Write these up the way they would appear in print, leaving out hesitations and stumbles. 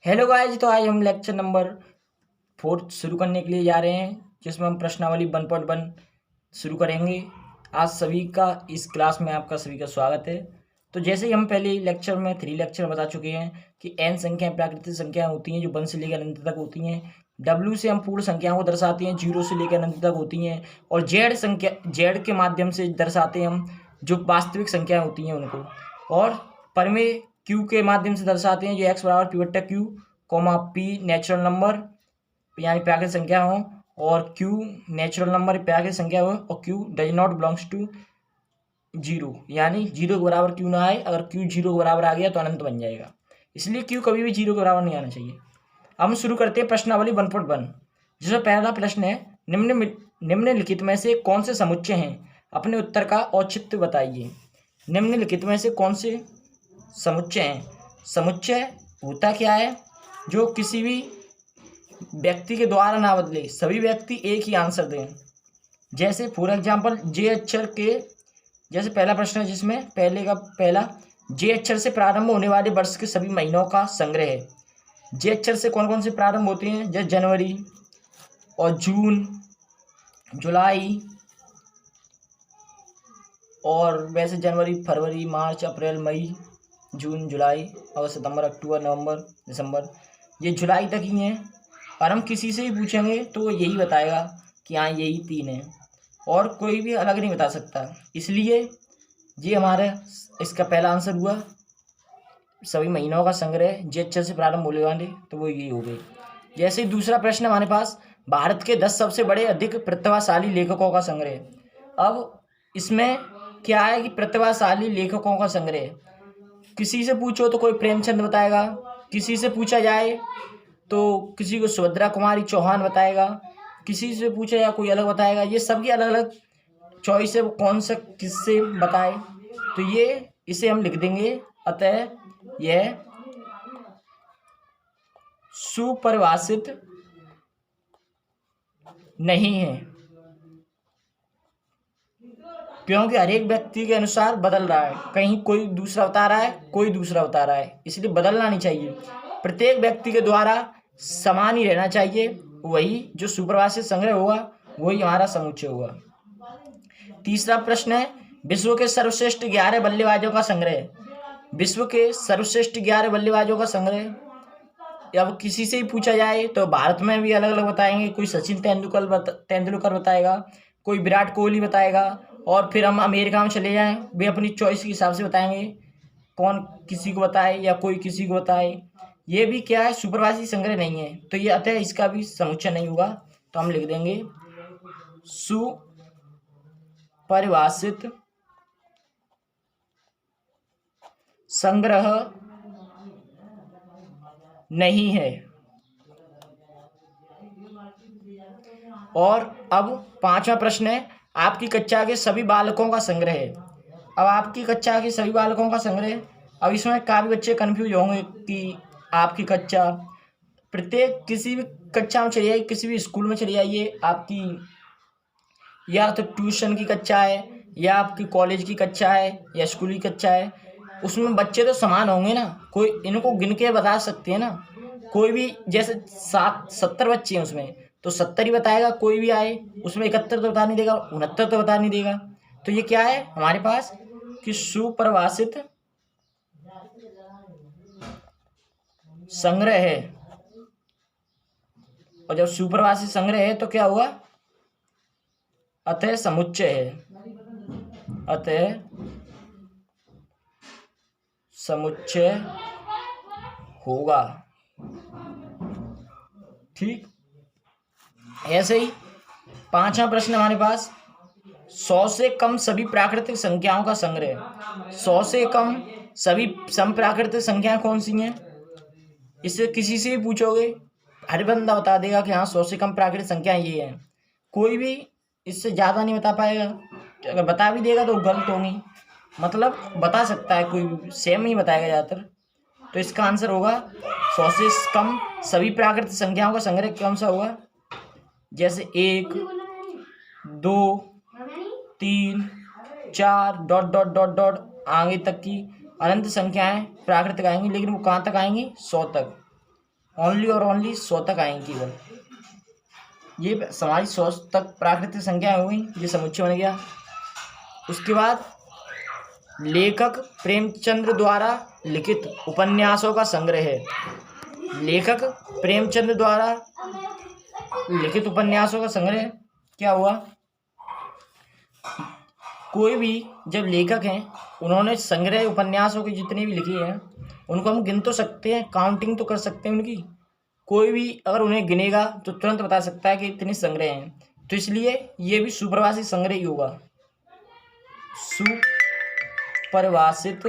Hello guys, तो आज हम लेक्चर नंबर 4 शुरू करने के लिए जा रहे हैं, जिसमें हम प्रश्नावली 1.1 शुरू करेंगे। आज सभी का इस क्लास में आपका सभी का स्वागत है। तो जैसे ही हम पहले लेक्चर में 3 लेक्चर बता चुके हैं कि n संख्याएं प्राकृतिक संख्याएं होती हैं जो 1 से लेकर अनंत तक होती हैं। w से हम पूर्ण संख्याओं को दर्शाते हैं, 0 से लेकर अनंत तक होती हैं। और z के माध्यम से दर्शाते हैं हम जो वास्तविक संख्याएं होती हैं उनको। और परमेय q के माध्यम से दर्शाते हैं जो x बराबर p बट्टा q comma p natural number यानी प्राकृतिक संख्या हो, और q नेचुरल नंबर प्राकृतिक संख्या हो, और q does not belongs to 0 यानी 0 के बराबर q ना आए। अगर q 0 के बराबर आ गया तो अनंत बन जाएगा, इसलिए q कभी भी 0 के बराबर नहीं आना चाहिए। अब हम शुरू करते हैं प्रश्नावली 1.1, जिसमें पहला प्रश्न है, निम्नलिखित में से कौन से समुच्चय हैं, अपने उत्तर का औचित्य बताइए। निम्नलिखित में से कौन से समुच्चय हैं? समुच्चय होता क्या है? जो किसी भी व्यक्ति के द्वारा ना बदले, सभी व्यक्ति एक ही आंसर दें। जैसे फॉर एग्जाम्पल जे अक्षर के, जैसे पहला प्रश्न है जिसमें पहला जे अक्षर से प्रारंभ होने वाले वर्ष के सभी महीनों का संग्रह है। जे अक्षर से कौन कौन से प्रारंभ होते हैं? जैसे जनवरी और जून, जुलाई, और वैसे जनवरी, फरवरी, मार्च, अप्रैल, मई, जून, जुलाई, अगस्त, सितंबर, अक्टूबर, नवंबर, दिसंबर, ये जुलाई तक ही हैं। और हम किसी से ही पूछेंगे तो यही बताएगा कि हाँ यही 3 हैं, और कोई भी अलग नहीं बता सकता। इसलिए ये हमारा इसका पहला आंसर हुआ, सभी महीनों का संग्रह जे अक्षर से प्रारंभ होने वाले, तो वो यही हो गई। जैसे दूसरा प्रश्न हमारे पास, भारत के 10 सबसे बड़े अधिक प्रतिभाशाली लेखकों का संग्रह। अब इसमें क्या है कि प्रतिभाशाली लेखकों का संग्रह, किसी से पूछो तो कोई प्रेमचंद बताएगा, किसी से पूछा जाए तो किसी को सुभद्रा कुमारी चौहान बताएगा, किसी से पूछा जाए कोई अलग बताएगा। ये सबकी अलग अलग चॉइस है, वो कौन सा किससे बताए, तो ये इसे हम लिख देंगे। अतः यह सुपरिभाषित नहीं है, क्योंकि हर एक व्यक्ति के अनुसार बदल रहा है। कहीं कोई दूसरा बता रहा है, कोई दूसरा बता रहा है, इसलिए बदलना नहीं चाहिए। प्रत्येक व्यक्ति के द्वारा समान ही रहना चाहिए। वही जो सुपरिभाषित संग्रह होगा वही हमारा समुच्चय होगा। तीसरा प्रश्न है, विश्व के सर्वश्रेष्ठ 11 बल्लेबाजों का संग्रह। विश्व के सर्वश्रेष्ठ 11 बल्लेबाजों का संग्रह, अब किसी से ही पूछा जाए तो भारत में भी अलग अलग बताएंगे। कोई सचिन तेंदुलकर बताएगा, कोई विराट कोहली बताएगा, और फिर हम अमेरिका में चले जाएं, वे अपनी चॉइस के हिसाब से बताएंगे, कौन किसी को बताए या कोई किसी को बताए। ये भी क्या है, सुपरिभाषित संग्रह नहीं है, तो ये अतः इसका भी समुच्चय नहीं होगा। तो हम लिख देंगे सुपरिभाषित संग्रह नहीं है। और अब पांचवा प्रश्न है, आपकी कक्षा के सभी बालकों का संग्रह है। अब आपकी कक्षा के सभी बालकों का संग्रह, अब इसमें काफ़ी बच्चे कंफ्यूज होंगे कि आपकी कक्षा, प्रत्येक किसी भी कक्षा में चले जाइए, किसी भी स्कूल में चले जाइए, आपकी या तो ट्यूशन की कक्षा है, या आपकी कॉलेज की कक्षा है, या स्कूल की कक्षा है, उसमें बच्चे तो समान होंगे ना। कोई इनको गिन के बता सकते हैं ना, कोई भी, जैसे 70 बच्चे हैं उसमें तो 70 ही बताएगा। कोई भी आए उसमें 71 तो बता नहीं देगा, 69 तो बता नहीं देगा। तो ये क्या है हमारे पास कि सुपरिभाषित संग्रह है। और जब सुपरिभाषित संग्रह है तो क्या हुआ, अतः समुच्चय है। अतः समुच्चय होगा। ठीक, ऐसे ही पांचवा प्रश्न हमारे पास, 100 से कम सभी प्राकृतिक संख्याओं का संग्रह। 100 से कम सभी सम प्राकृतिक संख्याएं कौन सी हैं? इससे किसी से भी पूछोगे, हर बंदा बता देगा कि हाँ 100 से कम प्राकृतिक संख्याएं ये हैं। कोई भी इससे ज़्यादा नहीं बता पाएगा, अगर बता भी देगा तो गलत होंगी। मतलब बता सकता है, कोई सेम ही बताएगा ज़्यादातर। तो इसका आंसर होगा 100 से कम सभी प्राकृतिक संख्याओं का संग्रह कौन सा होगा? जैसे 1, 2, 3, 4 डॉट डॉट डॉट डॉट आगे तक की अनंत संख्याएं प्राकृतिक आएंगी, लेकिन वो कहाँ तक आएंगी? 100 तक। ओनली और ओनली 100 तक आएंगी केवल। ये हमारी 100 तक प्राकृतिक संख्या हो गई, ये समुच्चय बन गया। उसके बाद लेखक प्रेमचंद्र द्वारा लिखित उपन्यासों का संग्रह है। लेखक प्रेमचंद्र द्वारा लिखित उपन्यासों का संग्रह क्या हुआ? कोई भी जब लेखक हैं उन्होंने संग्रह उपन्यासों की जितनी भी लिखी हैं उनको हम गिन तो सकते हैं, काउंटिंग तो कर सकते हैं उनकी। कोई भी अगर उन्हें गिनेगा तो तुरंत बता सकता है कि इतने संग्रह हैं, तो इसलिए ये भी सुप्रवासी संग्रह ही होगा। सुपरिभाषित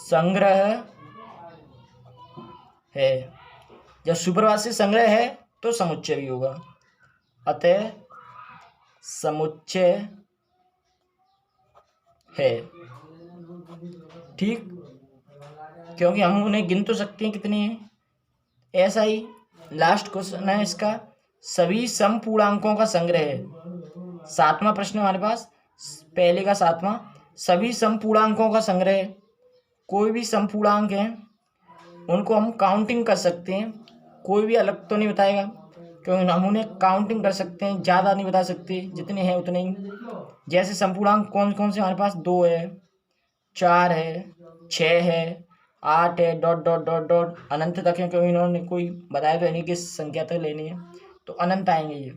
संग्रह है। जब सुपरिभाषित संग्रह है तो समुच्चय भी होगा, अतः समुच्चय है। ठीक, क्योंकि हम उन्हें गिन तो सकते हैं कितने हैं। ऐसा ही लास्ट क्वेश्चन है इसका, सभी समपूर्णांकों का संग्रह है। 7वां प्रश्न हमारे पास, पहले का 7वां, सभी समपूर्णांकों का संग्रह है। कोई भी समपूर्णांक हैं उनको हम काउंटिंग कर सकते हैं, कोई भी अलग तो नहीं बताएगा, क्योंकि हम उन्हें काउंटिंग कर सकते हैं, ज़्यादा नहीं बता सकते, जितने हैं उतने ही। जैसे समपूर्णांक कौन कौन से हमारे पास, 2 है, 4 है, 6 है, 8 है, डॉट डॉट डॉट डॉट अनंत तक है, क्योंकि इन्होंने कोई बताया तो है नहीं किस संख्या तक लेनी है, तो अनंत आएंगे ये।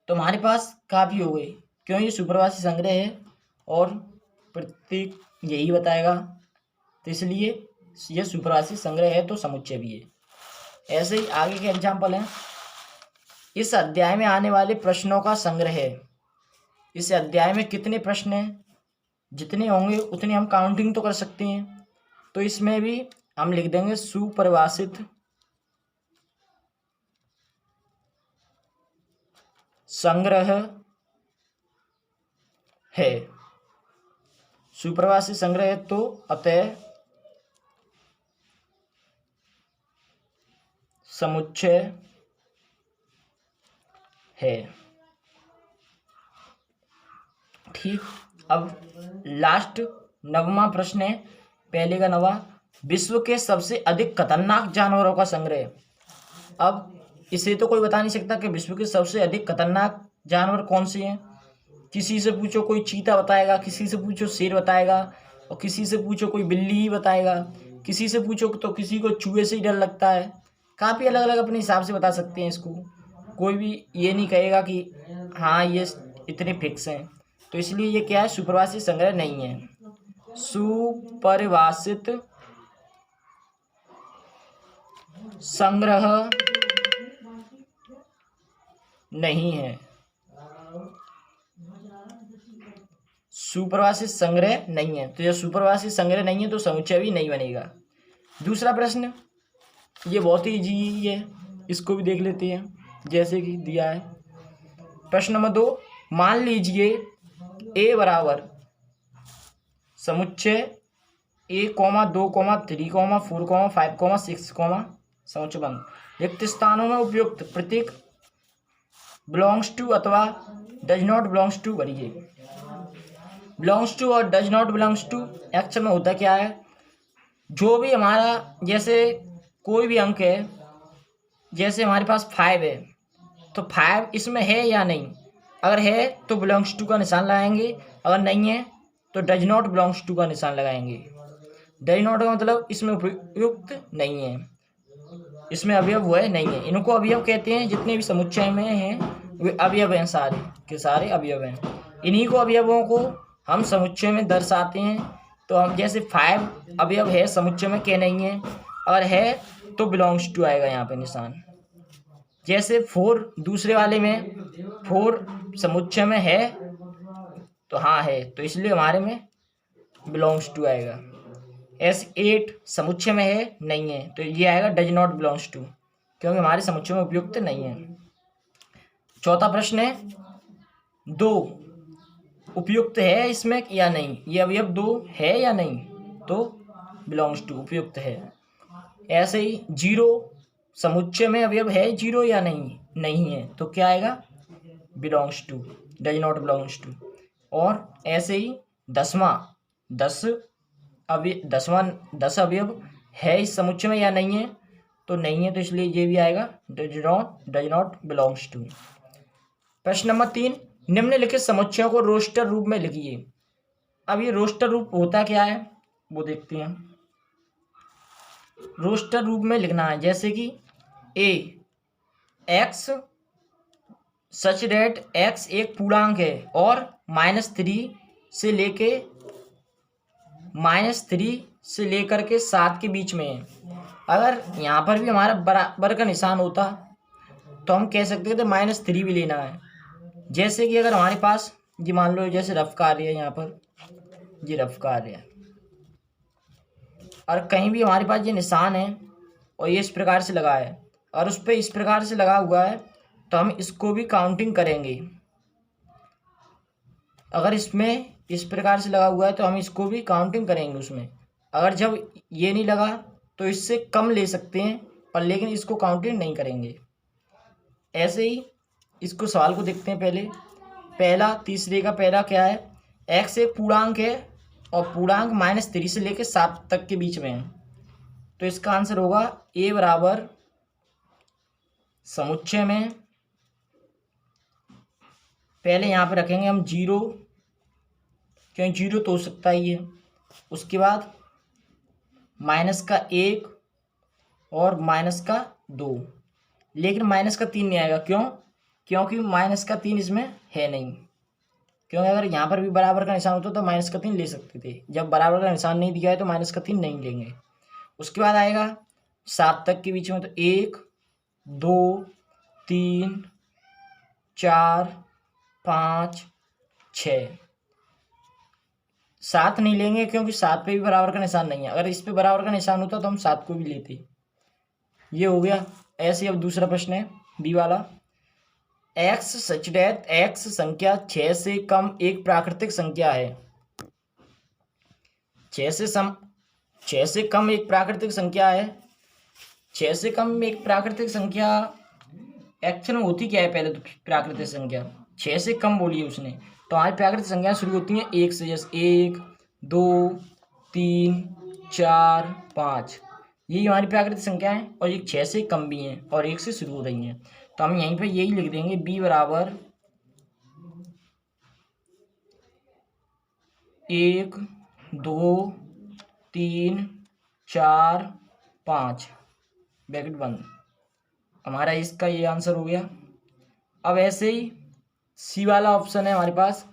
तो हमारे पास काफ़ी हो गई, क्यों ये सुपरिभाषित संग्रह है और प्रत्येक यही बताएगा, तो इसलिए ये सुपरिभाषित संग्रह है तो समुच्चय भी है। ऐसे ही आगे के एग्जाम्पल हैं, इस अध्याय में आने वाले प्रश्नों का संग्रह है। इस अध्याय में कितने प्रश्न हैं, जितने होंगे उतने हम काउंटिंग तो कर सकते हैं, तो इसमें भी हम लिख देंगे सुपरिभाषित संग्रह है। सुपरिभाषित संग्रह है तो अतः समुच्चय है। ठीक, अब लास्ट 9वां प्रश्न है, पहले का 9वां, विश्व के सबसे अधिक खतरनाक जानवरों का संग्रह। अब इसे तो कोई बता नहीं सकता कि विश्व के सबसे अधिक खतरनाक जानवर कौन से हैं। किसी से पूछो कोई चीता बताएगा, किसी से पूछो शेर बताएगा, और किसी से पूछो कोई बिल्ली ही बताएगा, किसी से पूछो तो किसी को चूहे से ही डर लगता है। काफ़ी अलग अलग अपने हिसाब से बता सकते हैं इसको, कोई भी ये नहीं कहेगा कि हाँ ये इतने फिक्स हैं, तो इसलिए ये क्या है, सुपरिभाषित संग्रह नहीं है। सुपरिभाषित संग्रह नहीं है। सुपरिभाषित संग्रह नहीं है, तो जब सुपरिभाषित संग्रह नहीं है तो समुच्चय भी नहीं बनेगा। दूसरा प्रश्न, ये बहुत ही इजी है, इसको भी देख लेते हैं जैसे कि दिया है। प्रश्न नंबर 2, मान लीजिए ए बराबर समुच्चय A, 2, 3, 4, 5, 6, समुच्चय बंद, रिक्त स्थानों में उपयुक्त प्रतीक बिलोंग्स टू अथवा डज नॉट बिलोंग्स टू भरिए। बिलोंग्स टू और does not belongs to actual में होता क्या है, जो भी हमारा जैसे कोई भी अंक है, जैसे हमारे पास 5 है तो 5 इसमें है या नहीं, अगर है तो बिलोंग्स टू का निशान लगाएंगे, अगर नहीं है तो डज नॉट बिलोंग्स टू का निशान लगाएंगे। डज नॉट का मतलब इसमें उपयुक्त नहीं है, इसमें अवयव हुआ है नहीं है। इनको अवयव कहते हैं, जितने भी समुच्चय में हैं वे अवयव हैं, सारे के सारे अवयव हैं। इन्हीं को अवयवों को हम समुच्चय में दर्शाते हैं। तो हम जैसे 5 अवयव है समुच्चय में, क्या नहीं है, अगर है तो बिलोंग्स टू आएगा यहाँ पे निशान। जैसे 4 दूसरे वाले में 4 समुच्चय में है तो हाँ है, तो इसलिए हमारे में बिलोंग्स टू आएगा। ऐसे 8 समुच्चय में है नहीं है, तो ये आएगा डज नॉट बिलोंग्स टू, क्योंकि हमारे समुच्चय में उपयुक्त नहीं है। चौथा प्रश्न है, 2 उपयुक्त है इसमें या नहीं, ये अवयव 2 है या नहीं, तो बिलोंग्स टू उपयुक्त है। ऐसे ही 0 समुच्चय में अवयव है 0 या नहीं, नहीं है, तो क्या आएगा, belongs to, does not belongs to. और ऐसे ही 10वां 10 दस अवयव है इस समुच्चय में या नहीं है, तो नहीं है, तो इसलिए ये भी आएगा डज नॉट बिलोंग्स टू। प्रश्न नंबर 3, निम्नलिखित समुच्चयों को रोस्टर रूप में लिखिए। अब ये रोस्टर रूप होता क्या है वो देखते हैं। रोस्टर रूप में लिखना है जैसे कि ए एक्स सच डेट एक्स एक पूर्णांक है और -3 से लेके -3 से लेकर के 7 के बीच में है। अगर यहाँ पर भी हमारा बराबर का निशान होता तो हम कह सकते थे -3 भी लेना है। जैसे कि अगर हमारे पास ये मान लो जैसे रफ कार्य है, यहाँ पर ये रफ कार्य है और कहीं भी हमारे पास ये निशान है और ये इस प्रकार से लगा है और उस पर इस प्रकार से लगा हुआ है, तो हम इसको भी काउंटिंग करेंगे। अगर इसमें इस प्रकार से लगा हुआ है तो हम इसको भी काउंटिंग करेंगे उसमें। अगर जब ये नहीं लगा तो इससे कम ले सकते हैं, पर लेकिन इसको काउंटिंग नहीं करेंगे। ऐसे ही इसको सवाल को देखते हैं। पहला तीसरे का पहला क्या है, एक्स एक पूर्णांक है और पूर्णांक -3 से लेकर 7 तक के बीच में है, तो इसका आंसर होगा ए बराबर समुच्चय में पहले यहाँ पे रखेंगे हम 0, क्योंकि 0 तो हो सकता ही है। उसके बाद -1 और -2, लेकिन -3 नहीं आएगा। क्यों? क्योंकि -3 इसमें है नहीं। क्योंकि अगर यहाँ पर भी बराबर का निशान होता तो -3 ले सकते थे। जब बराबर का निशान नहीं दिया है तो -3 नहीं लेंगे। उसके बाद आएगा 7 तक के बीच में, तो 1 2 3 4 5 6 7 नहीं लेंगे क्योंकि 7 पे भी बराबर का निशान नहीं है। अगर इस पे बराबर का निशान होता तो हम 7 को भी लेते। ये हो गया। ऐसे अब दूसरा प्रश्न है बी वाला, एक्स सच दैट एक्स संख्या 6 से कम एक प्राकृतिक संख्या है। 6 से कम एक प्राकृतिक संख्या है। 6 से कम एक प्राकृतिक संख्या एक्चुअल में होती क्या है? पहले तो प्राकृतिक संख्या 6 से कम बोली है उसने, तो हमारी प्राकृतिक संख्या शुरू होती हैं 1 से। जैसे 1 2 3 4 5, यही हमारी प्राकृतिक संख्या है और ये 6 से कम भी हैं और 1 से शुरू हो रही हैं। तो हम यहीं पे यही लिख देंगे b बराबर 1 2 3 4 5 ब्रैकेट बंद। हमारा इसका ये आंसर हो गया। अब ऐसे ही सी वाला ऑप्शन है हमारे पास,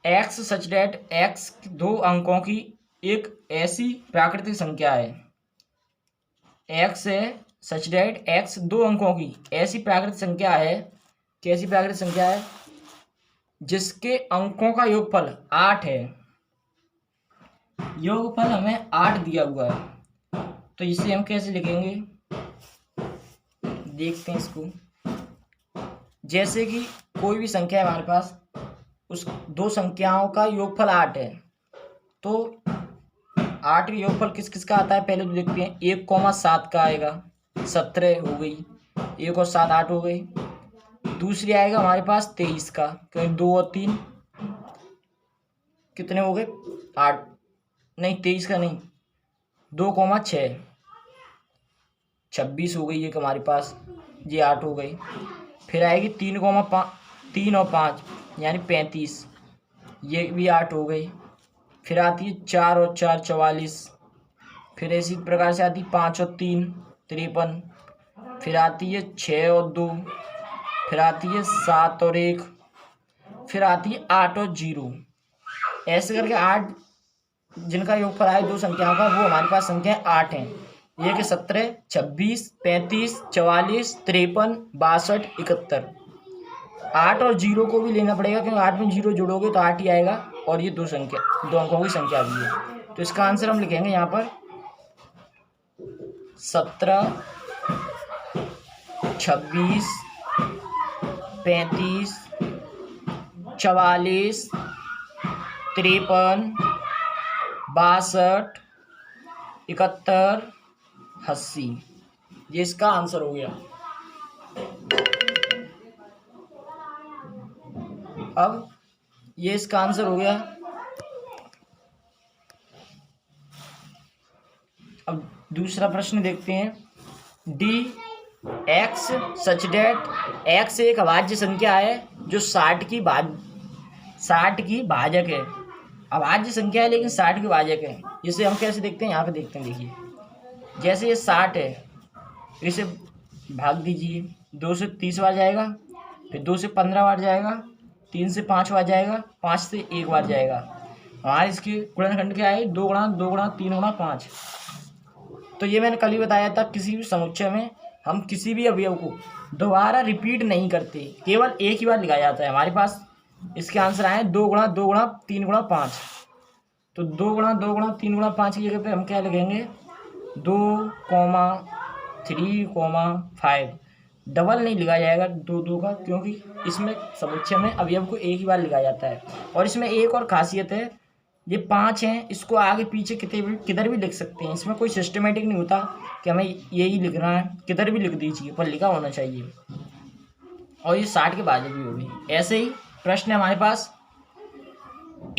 एक्स सच डेट एक्स 2 अंकों की एक ऐसी प्राकृतिक संख्या है। एक्स है सच डेट एक्स 2 अंकों की ऐसी प्राकृतिक संख्या है। कैसी प्राकृतिक संख्या है? जिसके अंकों का योगफल 8 है। योगफल हमें 8 दिया हुआ है, तो इसे हम कैसे लिखेंगे देखते हैं इसको। जैसे कि कोई भी संख्या है हमारे पास, उस 2 संख्याओं का योगफल 8 है, तो 8 का योगफल किस किस का आता है पहले तो देखते हैं। 1,7 का आएगा, 17 हो गई। 1 और 7 8 हो गई। दूसरी आएगा हमारे पास 23 का, क्योंकि 2 और 3 कितने हो गए? 8 नहीं, 23 का नहीं, 2,6 26 हो गई एक हमारे पास, ये 8 हो गई। फिर आएगी 3 और 5 यानी 35, ये भी 8 हो गई। फिर आती है 4 और 4 44। फिर इसी प्रकार से आती है 5 और 3 53। फिर आती है 6 और 2। फिर आती है 7 और 1। फिर आती है 8 और 0। ऐसे करके 8 जिनका योगफल आए 2 संख्याओं का, वो हमारे पास संख्या 8 हैं। ये कि 17 26 35 44 53 62 71। 8 और 0 को भी लेना पड़ेगा, क्योंकि 8 में 0 जोड़ोगे तो 8 ही आएगा, और ये 2 अंकों की संख्या भी है। तो इसका आंसर हम लिखेंगे यहाँ पर 17 26 35 44 53 62 71 80। ये इसका आंसर हो गया। अब ये इसका आंसर हो गया। अब दूसरा प्रश्न देखते हैं। डी एक्स सच डेट एक्स एक अभाज्य संख्या है जो 60 की भाजक है। अभाज्य संख्या है लेकिन 60 की भाजक है। इसे हम कैसे देखते हैं, यहाँ पे देखते हैं। देखिए, जैसे ये 60 है, इसे भाग दीजिए, 2 से 30 बार जाएगा, फिर 2 से 15 बार जाएगा, 3 से 5 बार जाएगा, 5 से 1 बार जाएगा। हमारे इसके गुणनखंड क्या है, 2 गुणा 2 गुणा 3 गुणा 5। तो ये मैंने कल ही बताया था, किसी भी समुच्चय में हम किसी भी अवयव को दोबारा रिपीट नहीं करते, केवल एक ही बार लिखा जाता है। हमारे पास इसके आंसर आए 2 गुणा 2 गुणा 3 गुणा 5। तो 2 गुणा 2 गुणा 3 गुणा 5 की जगह पे हम क्या लिखेंगे, 2,3,5। डबल नहीं लिखा जाएगा 2 का, क्योंकि इसमें समुच्चय में अवयव को एक ही बार लिखा जाता है। और इसमें एक और खासियत है, ये 5 हैं, इसको आगे पीछे किधर भी लिख सकते हैं। इसमें कोई सिस्टमेटिक नहीं होता कि हमें यही लिखना है, किधर भी लिख दीजिए, पर लिखा होना चाहिए। और ये 60 के भाजक भी होगी। ऐसे ही प्रश्न है हमारे पास,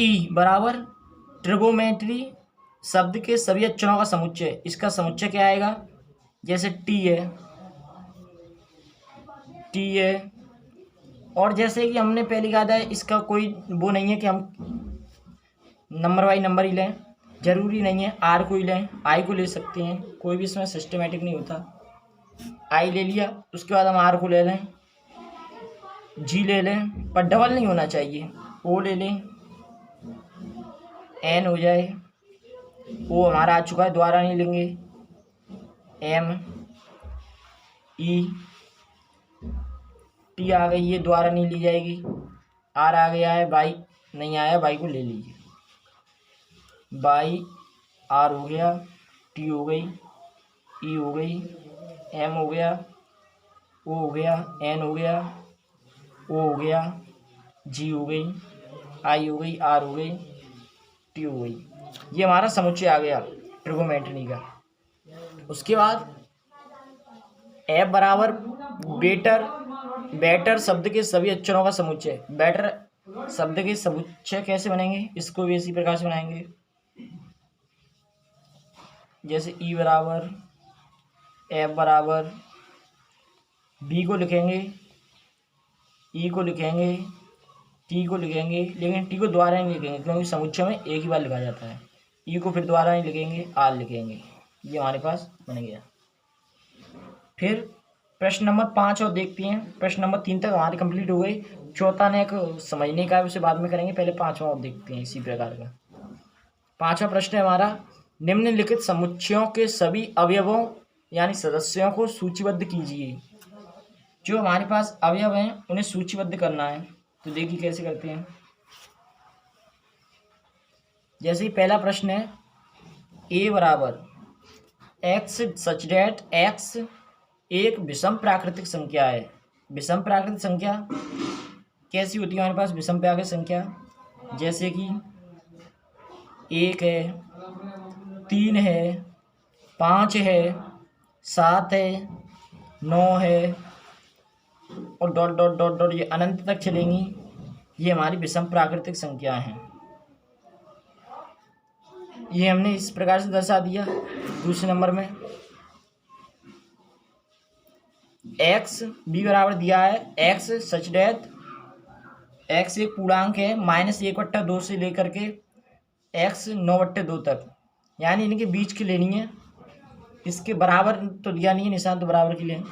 ई बराबर ट्रिगोमेट्री शब्द के सभी अक्षरों का समुच्चय। इसका समुच्चय क्या आएगा, जैसे टी है, और जैसे कि हमने पहले कहा था, इसका कोई वो नहीं है कि हम नंबर बाई नंबर ही लें, जरूरी नहीं है आर को ही लें, आई को ले सकते हैं, कोई भी इसमें सिस्टमेटिक नहीं होता। आई ले लिया, उसके बाद हम आर को ले लें, जी ले लें, पर डबल नहीं होना चाहिए। ओ ले लें, एन हो जाए, ओ हमारा आ चुका है, दोबारा नहीं लेंगे। एम, ई, टी आ गई, ये दोबारा नहीं ली जाएगी। आर आ गया है, बाई नहीं आया, बाई को ले लीजिए। बाई आर हो गया, टी हो गई, ई हो गई, एम हो गया, ओ हो गया, एन हो गया, ओ हो गया, जी हो गई, आई हो गई, आर हो गई, टी हो गई। ये हमारा समुच्चय आ गया ट्रिगोमेट्री का। उसके बाद एफ बराबर बेटर शब्द के सभी अक्षरों का समुच्चय। बेटर शब्द के समुच्चय कैसे बनेंगे, इसको भी इसी प्रकार से बनाएंगे। जैसे ई बराबर एफ बराबर, बी को लिखेंगे, ई को लिखेंगे, टी को लिखेंगे, लेकिन टी को दोबारा नहीं लिखेंगे क्योंकि समुच्चय में एक ही बार लिखा जाता है। ई को फिर दोबारा नहीं लिखेंगे, आर लिखेंगे। ये हमारे पास बन गया। फिर प्रश्न नंबर 5 और देखते हैं। प्रश्न नंबर 3 तक हमारे कंप्लीट हो गई। चौथा ने एक समझने का है, उसे बाद में करेंगे, पहले 5वां और देखते हैं इसी प्रकार का। 5वां प्रश्न है हमारा, निम्नलिखित समुच्चयों के सभी अवयवों यानी सदस्यों को सूचीबद्ध कीजिए। जो हमारे पास अवयव हैं उन्हें सूचीबद्ध करना है। तो देखिए कैसे करते हैं। जैसे ही पहला प्रश्न है, ए बराबर एक्स सच डेट एक्स एक विषम प्राकृतिक संख्या है। विषम प्राकृतिक संख्या कैसी होती है हमारे पास, विषम प्राकृतिक संख्या जैसे कि 1 है, 3 है, 5 है, 7 है, 9 है, और डॉट डॉट डॉट डॉट ये अनंत तक चलेंगी। ये हमारी विषम प्राकृतिक संख्या हैं। ये हमने इस प्रकार से दर्शा दिया। दूसरे नंबर में एक्स बी बराबर दिया है एक्स सच डेट एक्स एक पूर्णांक है -1/2 से लेकर के एक्स 9/2 तक, यानी इनके बीच की लेनी है। इसके बराबर तो दिया नहीं है निशान, तो बराबर की लें,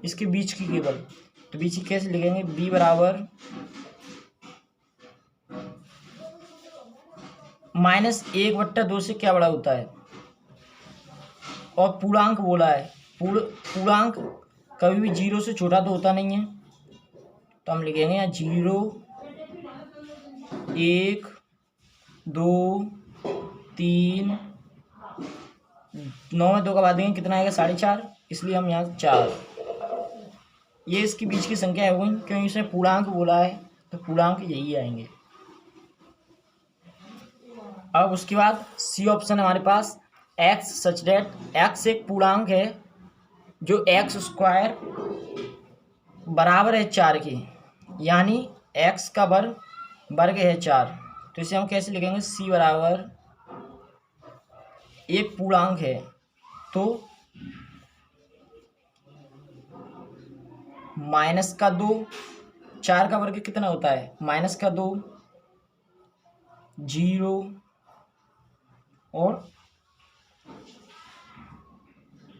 इसके बीच की केवल। तो बीच की कैसे लिखेंगे, बी बराबर -1/2 से क्या बड़ा होता है, और पूर्णांक बोला है। पूर्णांक कभी भी 0 से छोटा तो होता नहीं है, तो हम लिखेंगे यहाँ 0, 1, 2, 3, 9 में 2 का बाद देंगे कितना आएगा, 4.5, इसलिए हम यहाँ 4। ये इसके बीच की संख्या है वही, क्योंकि इसने पूर्णांक बोला है, तो पूर्णांक यही आएंगे। अब उसके बाद सी ऑप्शन है हमारे पास, एक्स सच डेट एक्स एक पूर्णांक है जो एक्स स्क्वायर बराबर है 4 के, यानी एक्स का वर्ग है 4। तो इसे हम कैसे लिखेंगे, सी बराबर एक पूर्णांक है तो माइनस का 2, 4 का वर्ग कितना होता है, माइनस का 2, 0 और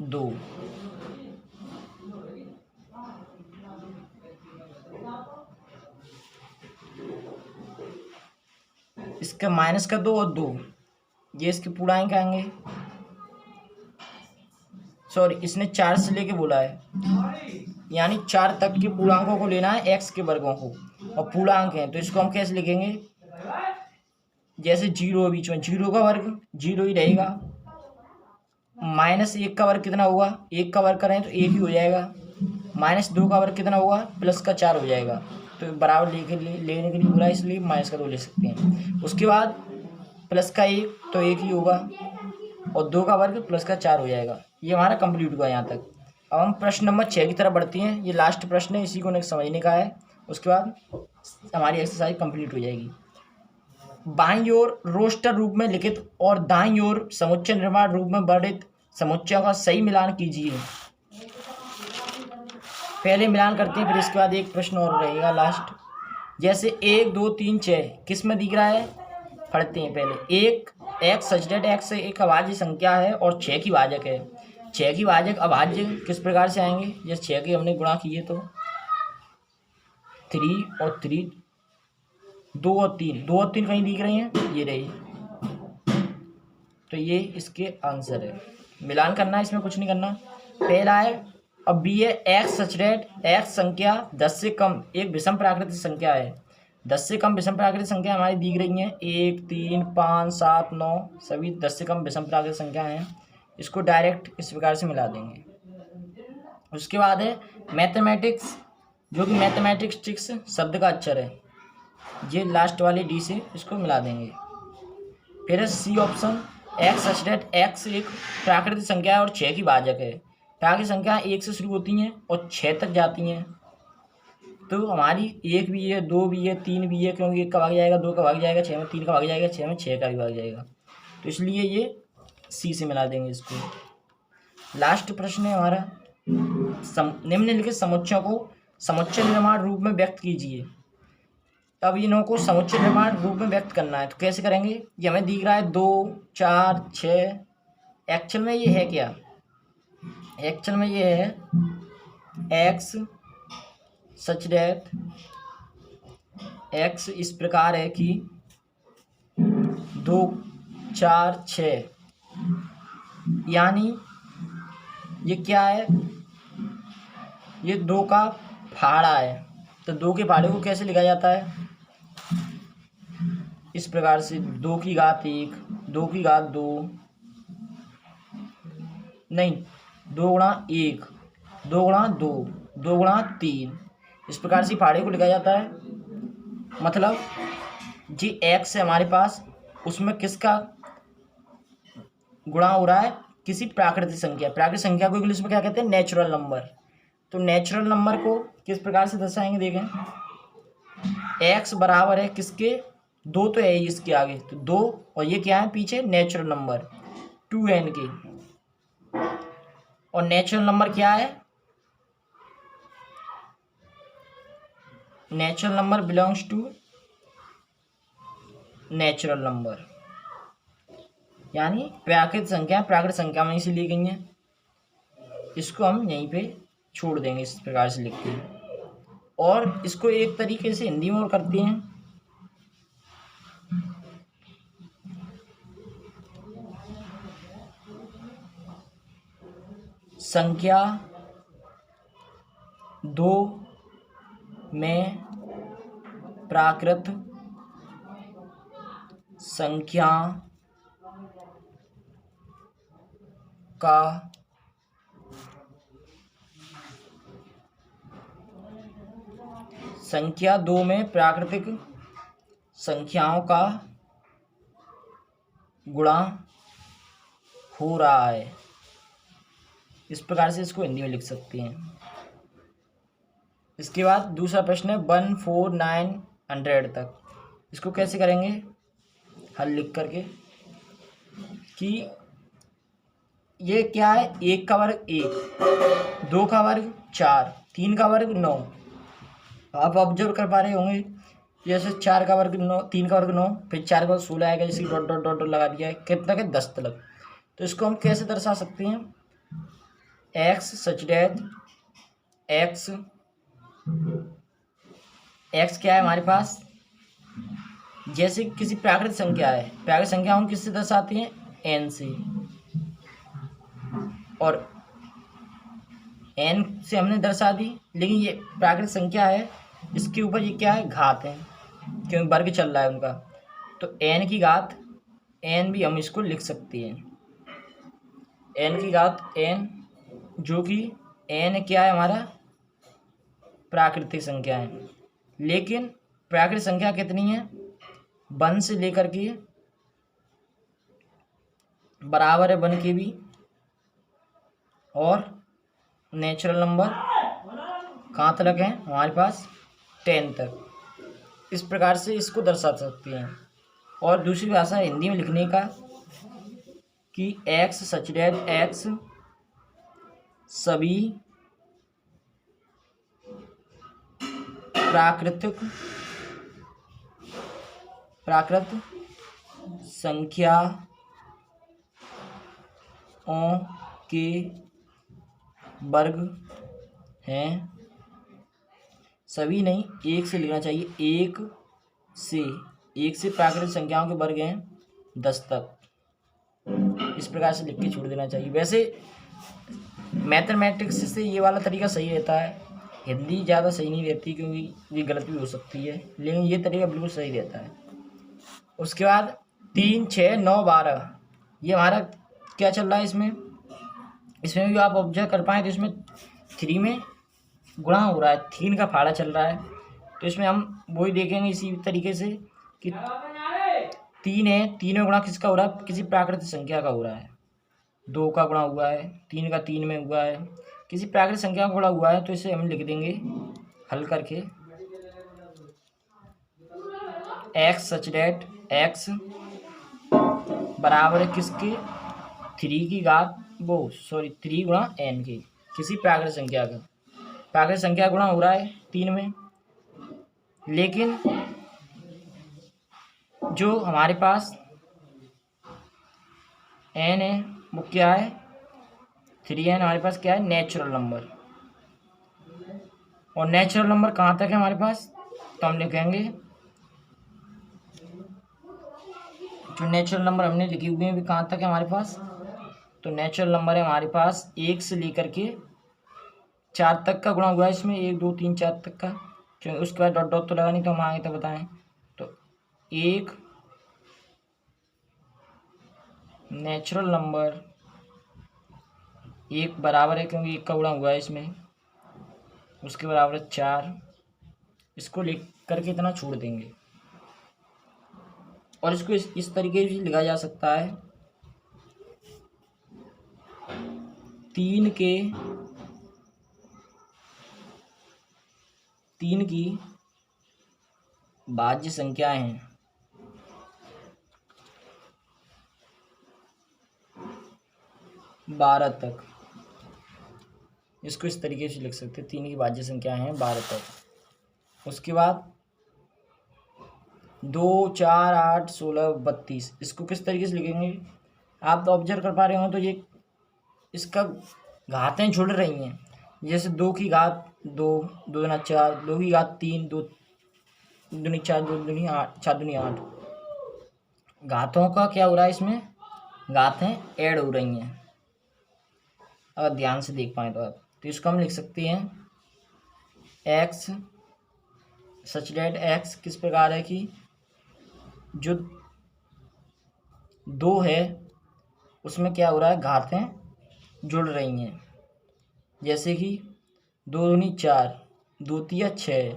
2। इसका माइनस का 2 और 2, ये इसके पूर्णांक आएंगे। सॉरी, इसने 4 से लेके बोला है, यानी 4 तक के पूर्णांकों को लेना है, x के वर्गों को, और पूर्णांक है तो इसको हम कैसे लिखेंगे, जैसे 0 है बीच में, 0 का वर्ग 0 ही रहेगा, माइनस 1 का वर्ग कितना होगा, 1 का वर्ग करें तो 1 ही हो जाएगा, माइनस 2 का वर्ग कितना होगा, प्लस का 4 हो जाएगा। तो बराबर लेने के लिए बोला, इसलिए माइनस का 2 ले सकते हैं। उसके बाद प्लस का 1 तो 1 ही होगा, और 2 का वर्ग प्लस का 4 हो जाएगा। ये हमारा कंप्लीट हुआ यहाँ तक। अब हम प्रश्न नंबर 6 की तरफ बढ़ते हैं। ये लास्ट प्रश्न है, इसी को नेक्स्ट समझने का है, उसके बाद हमारी एक्सरसाइज कंप्लीट हो जाएगी। बाईं ओर रोस्टर रूप में लिखित और दाईं ओर समुच्चय निर्माण रूप में वर्णित समुच्चयों का सही मिलान कीजिए। पहले मिलान करते हैं, फिर इसके बाद एक प्रश्न और रहेगा लास्ट। जैसे 1 2 3 6 किस में दिख रहा है, पढ़ते हैं पहले। एक एक्स सचडेट एक्स एक अभाज्य संख्या है और 6 की भाजक है। 6 की भाजक अभाज्य किस प्रकार से आएंगे, जैसे 6 के हमने गुणा किए तो 3 और 3, 2 और 3, 2 और 3 कहीं दिख रही हैं, ये रही, तो ये इसके आंसर है। मिलान करना है, इसमें कुछ नहीं करना। पहला है, अब बी है एक्स सचडेट एक्स संख्या 10 से कम एक विषम प्राकृतिक संख्या है। 10 से कम विषम प्राकृतिक संख्या हमारी दिख रही हैं, 1 3 5 7 9, सभी 10 से कम विषम प्राकृतिक संख्या हैं। इसको डायरेक्ट इस प्रकार से मिला देंगे। उसके बाद है मैथमेटिक्स, जो कि मैथमेटिक्स शब्द का अक्षर है, ये लास्ट वाले डी से इसको मिला देंगे। फिर है सी ऑप्शन, एक्स सचडेट एक्स एक प्राकृतिक संख्या है और 6 की भाजक है। प्राकृतिक संख्या 1 से शुरू होती हैं और 6 तक जाती हैं, तो हमारी 1 भी है, 2 भी है, 3 भी है, क्योंकि 1 का भाग जाएगा, 2 का भाग जाएगा, 6 में 3 का भाग जाएगा, 6 में 6 का भी भाग जाएगा, तो इसलिए ये सी से मिला देंगे इसको। लास्ट प्रश्न है हमारा, निम्नलिखित समुच्चयों को समुच्चय निर्माण रूप में व्यक्त कीजिए। अब इन्हों को समुच्चय निर्माण रूप में व्यक्त करना है, तो कैसे करेंगे, ये हमें दिख रहा है 2 4 6, एक्चुअल में ये है क्या, एक्चुअल में ये है एक्स सच दैट एक्स इस प्रकार है कि 2 4 6, यानी ये क्या है, ये 2 का फाड़ा है, तो 2 के फाड़े को कैसे लिखा जाता है, इस प्रकार से 2 की घात 1, 2 की घात 2, नहीं 2 गुणा 1, 2 गुणा 2, 2 गुणा 3, इस प्रकार से फाड़े को लिखा जाता है। मतलब जी एक्स है हमारे पास, उसमें किसका गुणा हो रहा है, किसी प्राकृतिक संख्या। प्राकृतिक संख्या को इंग्लिश में क्या कहते हैं, नेचुरल नंबर। तो नेचुरल नंबर को किस प्रकार से दर्शाएंगे, देखें, एक्स बराबर है किसके, 2 तो है ही इसके आगे, तो 2, और ये क्या है पीछे, नेचुरल नंबर 2n के, और नेचुरल नंबर क्या है, natural number belongs to natural number, यानी प्राकृतिक संख्या में इसी ली गई है। इसको हम यहीं पे छोड़ देंगे, इस प्रकार से लिखते हैं। और इसको एक तरीके से हिंदी में और करते हैं, संख्या 2 में प्राकृत संख्या का संख्या 2 में प्राकृतिक संख्याओं का गुणा हो रहा है, इस प्रकार से इसको हिंदी में लिख सकते हैं। इसके बाद दूसरा प्रश्न है 1 4 9 100 तक, इसको कैसे करेंगे, हल लिख करके कि ये क्या है, 1 का वर्ग 1, 2 का वर्ग 4, 3 का वर्ग 9। आप ऑब्जर्व कर पा रहे होंगे जैसे 4 का वर्ग 9, 3 का वर्ग 9, फिर 4 का वर्ग 16 आएगा, जैसे डॉट डॉट डॉट डॉट लगा दिया है, कितना के 10 तक। तो इसको हम कैसे दर्शा सकते हैं, x such that x, x क्या है हमारे पास, जैसे किसी प्राकृतिक संख्या है, प्राकृतिक संख्या हम किससे दर्शाते हैं, एन से, और एन से हमने दर्शा दी, लेकिन ये प्राकृतिक संख्या है, इसके ऊपर ये क्या है, घात है, क्योंकि वर्ग चल रहा है उनका, तो एन की घात एन भी हम इसको लिख सकते हैं, एन की घात एन, जो कि एन क्या है हमारा, प्राकृतिक संख्या है, लेकिन प्राकृतिक संख्या कितनी है, 1 से लेकर के बराबर है 1 के भी, और नेचुरल नंबर कहाँ तक है हमारे पास, 10 तक। इस प्रकार से इसको दर्शा सकते हैं। और दूसरी भाषा हिंदी में लिखने का कि एक्स सच दैट एक्स सभी प्राकृत संख्याओं के वर्ग हैं, सभी नहीं, एक से लिखना चाहिए, एक से प्राकृतिक संख्याओं के वर्ग हैं 10 तक, इस प्रकार से लिख के छोड़ देना चाहिए। वैसे मैथमेटिक्स से ये वाला तरीका सही रहता है, हिंदी ज़्यादा सही नहीं रहती क्योंकि ये गलत भी हो सकती है, लेकिन ये तरीका बिल्कुल सही रहता है। उसके बाद 3, 6, 9, 12, ये हमारा क्या चल रहा है, इसमें भी आप ऑब्जर्व कर पाएँ तो इसमें 3 में गुणा हो रहा है, 3 का फाड़ा चल रहा है, तो इसमें हम वही देखेंगे इसी तरीके से कि 3 है, 3 में गुणा किसका हो रहा है, किसी प्राकृतिक संख्या का हो रहा है, 2 का गुणा हुआ है, 3 का 3 में हुआ है, किसी प्राकृतिक संख्या का गुणा हुआ है, तो इसे हम लिख देंगे हल करके, एक्स सच दैट एक्स बराबर है किसके, 3 की घात 3 गुणा एन के, किसी प्राकृतिक संख्या का, प्राकृतिक संख्या गुणा हो रहा है 3 में, लेकिन जो हमारे पास एन है वो क्या है, 3n हमारे पास क्या है, नेचुरल नंबर, और नेचुरल नंबर कहाँ तक है हमारे पास, तो हम लिखेंगे जो नेचुरल नंबर हमने लिखे हुए हैं भी कहाँ तक है हमारे पास, तो नेचुरल नंबर है हमारे पास 1 से लेकर के 4 तक का गुणा हुआ है इसमें, 1 2 3 4 तक का, क्योंकि उसके बाद डॉट डॉट तो लगा नहीं, तो हम आगे तो बताएं, तो 1 नेचुरल नंबर 1 बराबर है, क्योंकि 1 का गुणा हुआ है इसमें, उसके बराबर है 4, इसको लिख करके इतना छोड़ देंगे, और इसको इस तरीके से लिखा जा सकता है, 3 की भाज्य संख्याएं हैं, बारह तक, इसको इस तरीके से लिख सकते हैं, 3 की भाज्य संख्याएं हैं 12 तक। उसके बाद 2, 4, 8, 16, 32, इसको किस तरीके से लिखेंगे, आप तो ऑब्जर्व कर पा रहे हो, तो ये इसका घातें जुड़ रही हैं, जैसे 2 की घात 2, 2 दूना 4, 2 की घात 3, 2 दूनी 4, 2 दूनी 8, 4 दूनी 8, घातों का क्या हो रहा है इसमें, घातें ऐड हो रही हैं, अगर ध्यान से देख पाएँ तो आप, तो इसको हम लिख सकते हैं एक्स सच दैट एक्स किस प्रकार है कि जो 2 है उसमें क्या हो रहा है, घातें जुड़ रही हैं, जैसे कि 2 दूनी 4, 2 तिया 6,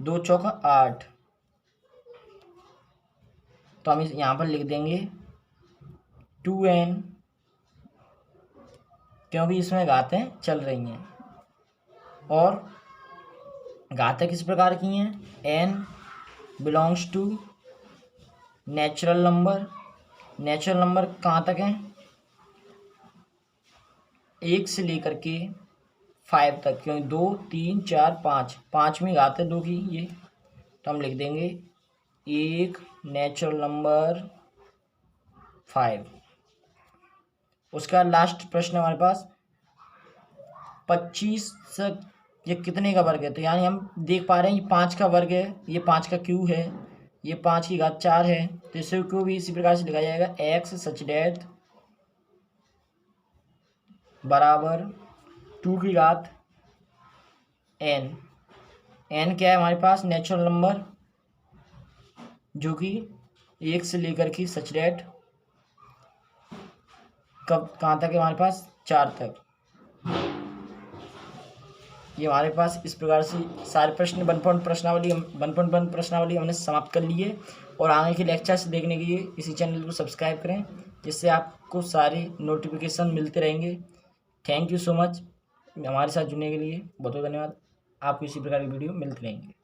2 चौका 8, तो हम यहाँ पर लिख देंगे 2n, क्योंकि इसमें घातें चल रही हैं, और घातें किस प्रकार की हैं, n belongs to natural number, natural number कहाँ तक है, 1 से लेकर के 5 तक, क्योंकि 2 3 4 5 5वीं घात है 2 की ये, तो हम लिख देंगे 1 नेचुरल नंबर 5। उसका लास्ट प्रश्न हमारे पास 25 ये कितने का वर्ग है, तो यानी हम देख पा रहे हैं ये 5 का वर्ग है, ये 5 का क्यू है, ये 5 की घात 4 है, तो इसे क्यू भी इसी प्रकार से लिखा जाएगा x सच डेट बराबर 2 की घात n। n क्या है हमारे पास, नेचुरल नंबर, जो कि 1 से लेकर के सच डेट कब कहाँ तक है हमारे पास, 4 तक। ये हमारे पास इस प्रकार से सारे प्रश्न 1.1 प्रश्नावली हमने समाप्त कर ली है। और आगे के लेक्चर्स देखने के लिए इसी चैनल को सब्सक्राइब करें, जिससे आपको सारे नोटिफिकेशन मिलते रहेंगे। थैंक यू सो मच, हमारे साथ जुड़ने के लिए बहुत बहुत धन्यवाद। आपको इसी प्रकार की वीडियो मिलती रहेंगी।